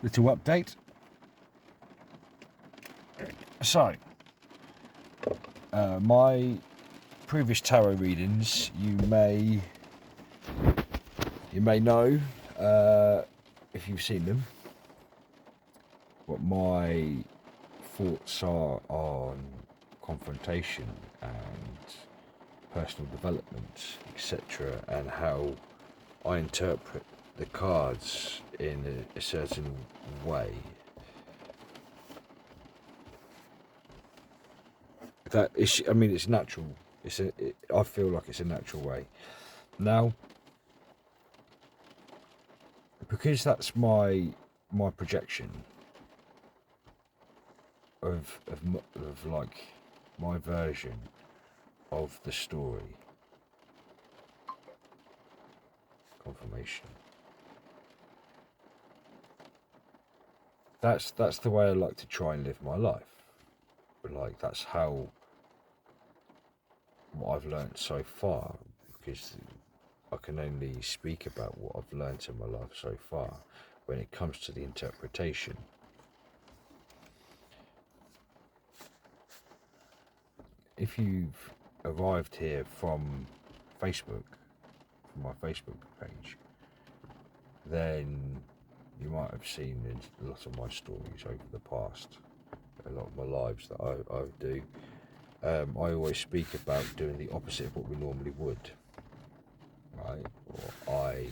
little update. So, my previous tarot readings, you may know, if you've seen them, what my thoughts are on confrontation and personal development, etc., and how I interpret the cards in a certain way. That is, I mean, it's natural. I feel like it's a natural way. Now, because that's my projection of like my version of the story. Confirmation. That's the way I like to try and live my life. But like that's how what I've learned so far, because I can only speak about what I've learned in my life so far when it comes to the interpretation. If you've arrived here from Facebook, from my Facebook page, then you might have seen a lot of my stories over the past, a lot of my lives that I do. I always speak about doing the opposite of what we normally would, right? Or I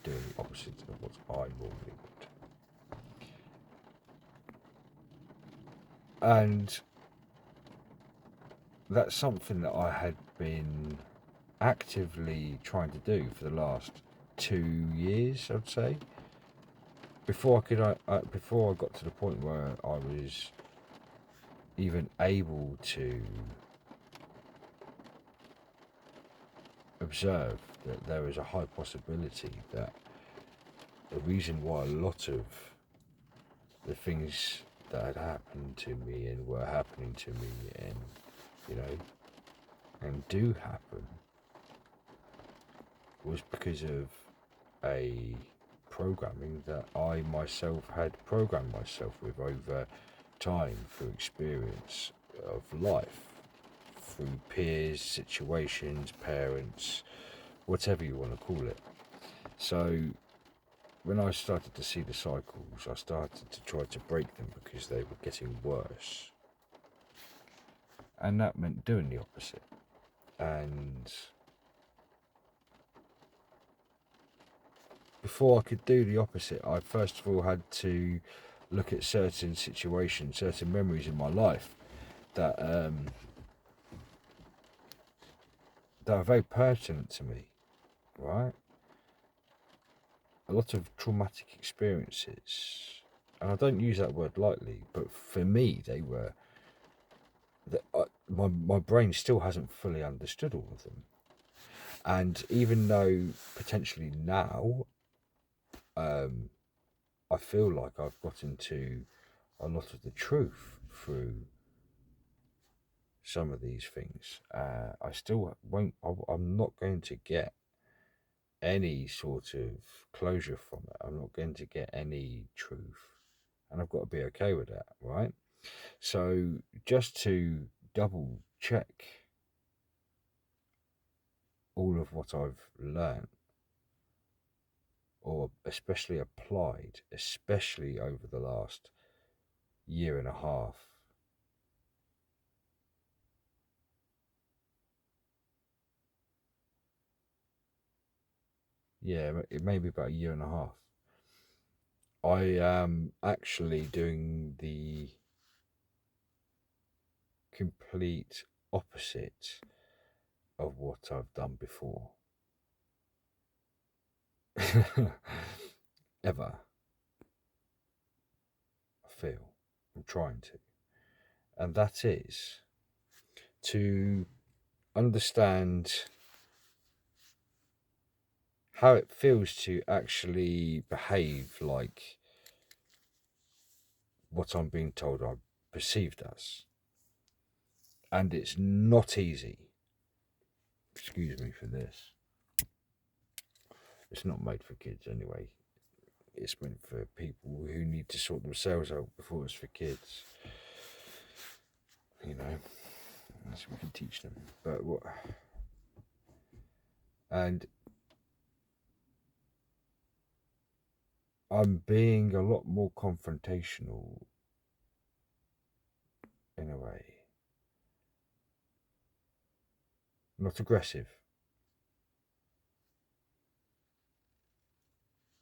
doing the opposite of what I normally would. And that's something that I had been actively trying to do for the last 2 years, I'd say. Before I got to the point where I was even able to observe that there is a high possibility that the reason why a lot of the things that had happened to me and were happening to me and, you know, and do happen was because of a programming that I myself had programmed myself with over time through experience of life, through peers, situations, parents, whatever you want to call it. So when I started to see the cycles, I started to try to break them because they were getting worse. And that meant doing the opposite. And before I could do the opposite, I first of all had to look at certain situations, certain memories in my life that that are very pertinent to me, right? A lot of traumatic experiences, and I don't use that word lightly, but for me, they were. My brain still hasn't fully understood all of them, and even though potentially now, I feel like I've gotten to a lot of the truth through some of these things. I still won't. I'm not going to get any sort of closure from it. I'm not going to get any truth, and I've got to be okay with that, right? So just to double check all of what I've learned, or especially applied, especially over the last year and a half. Yeah, it may be about a year and a half. I am actually doing the complete opposite of what I've done before. Ever. I feel. I'm trying to. And that is to understand how it feels to actually behave like what I'm being told I'm perceived as. And it's not easy. Excuse me for this. It's not made for kids anyway. It's meant for people who need to sort themselves out before it's for kids. You know, so we can teach them. But what? And I'm being a lot more confrontational in a way. Not aggressive.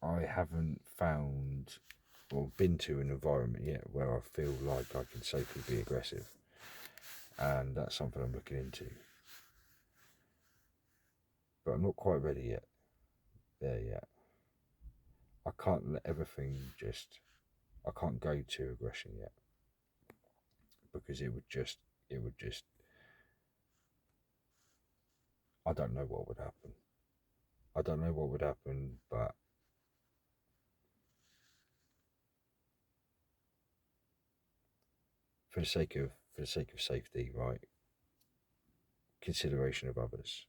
I haven't found or been to an environment yet where I feel like I can safely be aggressive. And that's something I'm looking into. But I'm not quite ready yet. There yet. I can't let everything I can't go to aggression yet. Because it would just, I don't know what would happen. I don't know what would happen, but for the sake of safety, right? Consideration of others.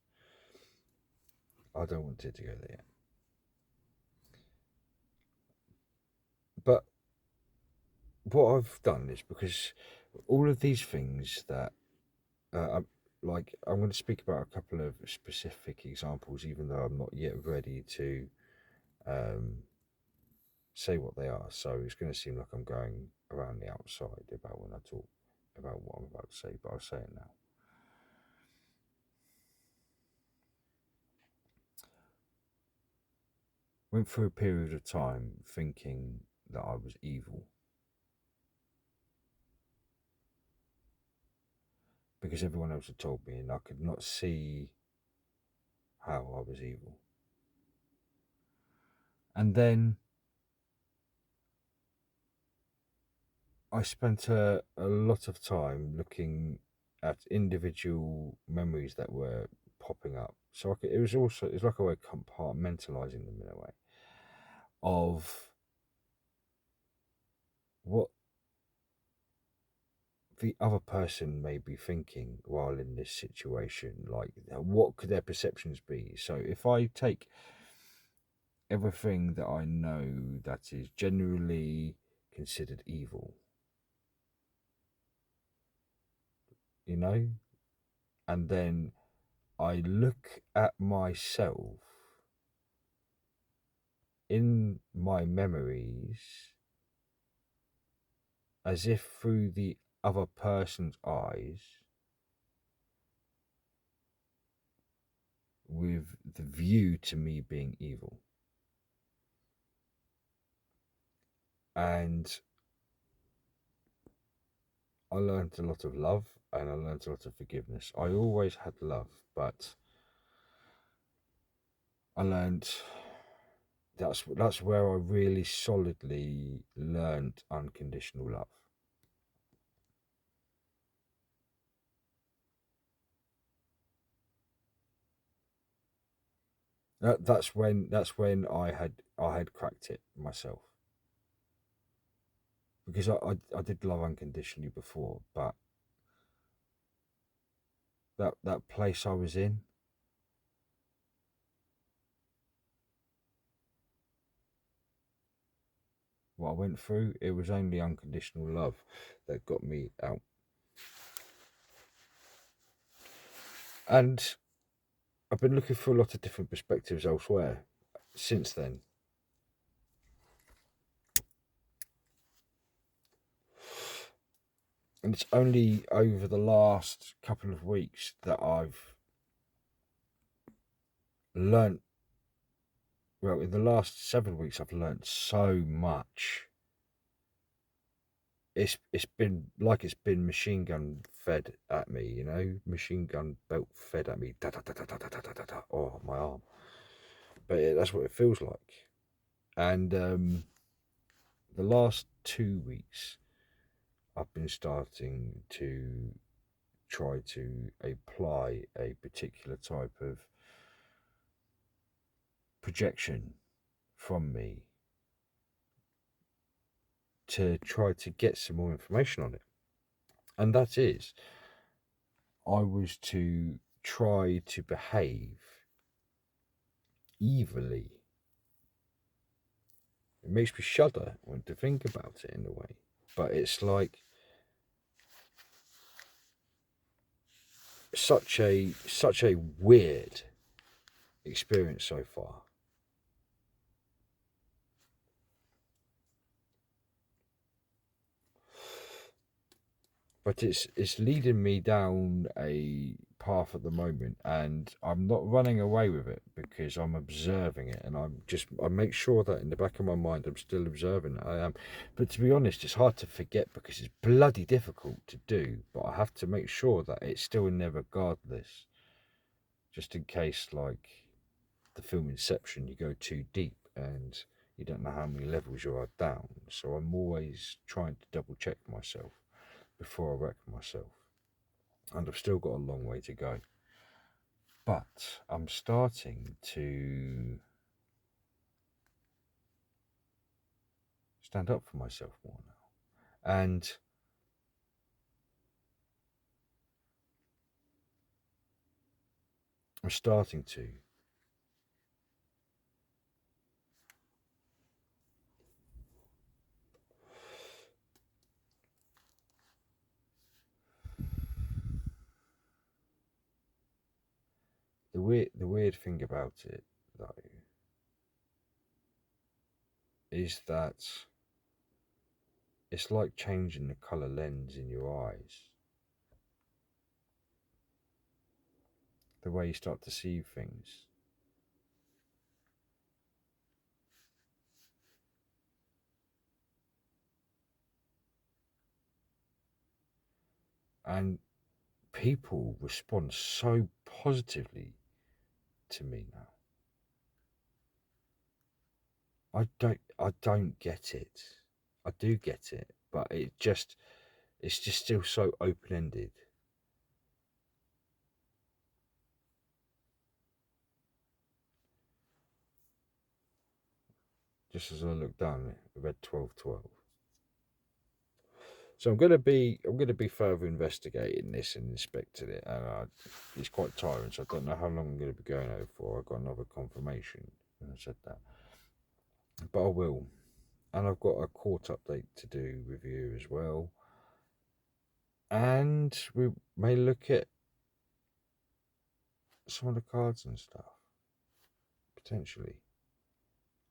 I don't want it to go there. But what I've done is, because all of these things that, I'm going to speak about a couple of specific examples, even though I'm not yet ready to say what they are. So it's going to seem like I'm going around the outside about when I talk about what I'm about to say, but I'll say it now. Went through a period of time thinking that I was evil. Because everyone else had told me, and I could not see how I was evil. And then I spent a lot of time looking at individual memories that were popping up. So it was like a way of compartmentalizing them in a way of what the other person may be thinking while in this situation. Like, what could their perceptions be? So if I take everything that I know that is generally considered evil, you know, and then I look at myself in my memories as if through the other person's eyes, with the view to me being evil. And I learned a lot of love, and I learned a lot of forgiveness. I always had love, but I learned that's where I really solidly learned unconditional love. That's when I had cracked it myself. Because I did love unconditionally before, but that place I was in, what I went through, it was only unconditional love that got me out. And I've been looking for a lot of different perspectives elsewhere since then. And it's only over the last couple of weeks that I've learnt, well, in the last 7 weeks, I've learnt so much. It's been machine gun fed at me, you know, machine gun belt fed at me. Da, da, da, da, da, da, da, da, da. Oh, my arm. But that's what it feels like. And the last 2 weeks, I've been starting to try to apply a particular type of projection from me to try to get some more information on it. And that is, I was to try to behave evilly It makes me shudder when to think about it in a way. But it's like such a weird experience so far. But it's leading me down a path at the moment, and I'm not running away with it because I'm observing it, and I make sure that in the back of my mind I'm still observing it. I am, but to be honest, it's hard to forget because it's bloody difficult to do. But I have to make sure that it's still in there regardless, just in case, like the film Inception, you go too deep and you don't know how many levels you are down. So I'm always trying to double check myself before I wreck myself. And I've still got a long way to go. But I'm starting to stand up for myself more now. And I'm starting to. The weird thing about it, though, is that it's like changing the colour lens in your eyes. The way you start to see things. And people respond so positively to me now. I don't get it. I do get it, but it's just still so open ended. Just as I look down, I read 1212. So I'm gonna be further investigating this and inspecting it, and it's quite tiring. So I don't know how long I'm gonna be going over for. I got another confirmation when I said that, but I will. And I've got a court update to do with you as well, and we may look at some of the cards and stuff potentially.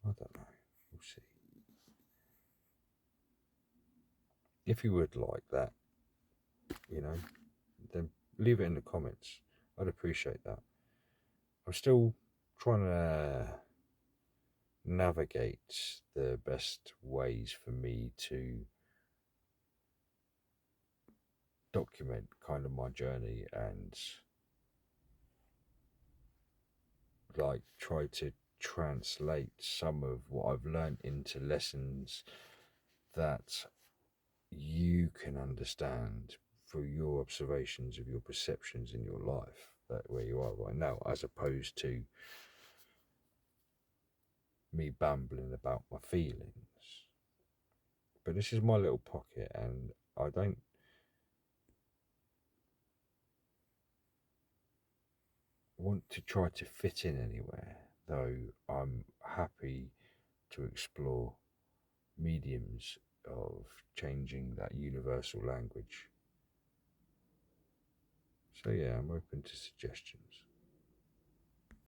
I don't know. We'll see. If you would like that, then leave it in the comments. I'd appreciate that. I'm still trying to navigate the best ways for me to document kind of my journey and like try to translate some of what I've learned into lessons that you can understand through your observations of your perceptions in your life, that where you are right now, as opposed to me bambling about my feelings. But this is my little pocket, and I don't want to try to fit in anywhere, though I'm happy to explore mediums of changing that universal language. So yeah, I'm open to suggestions.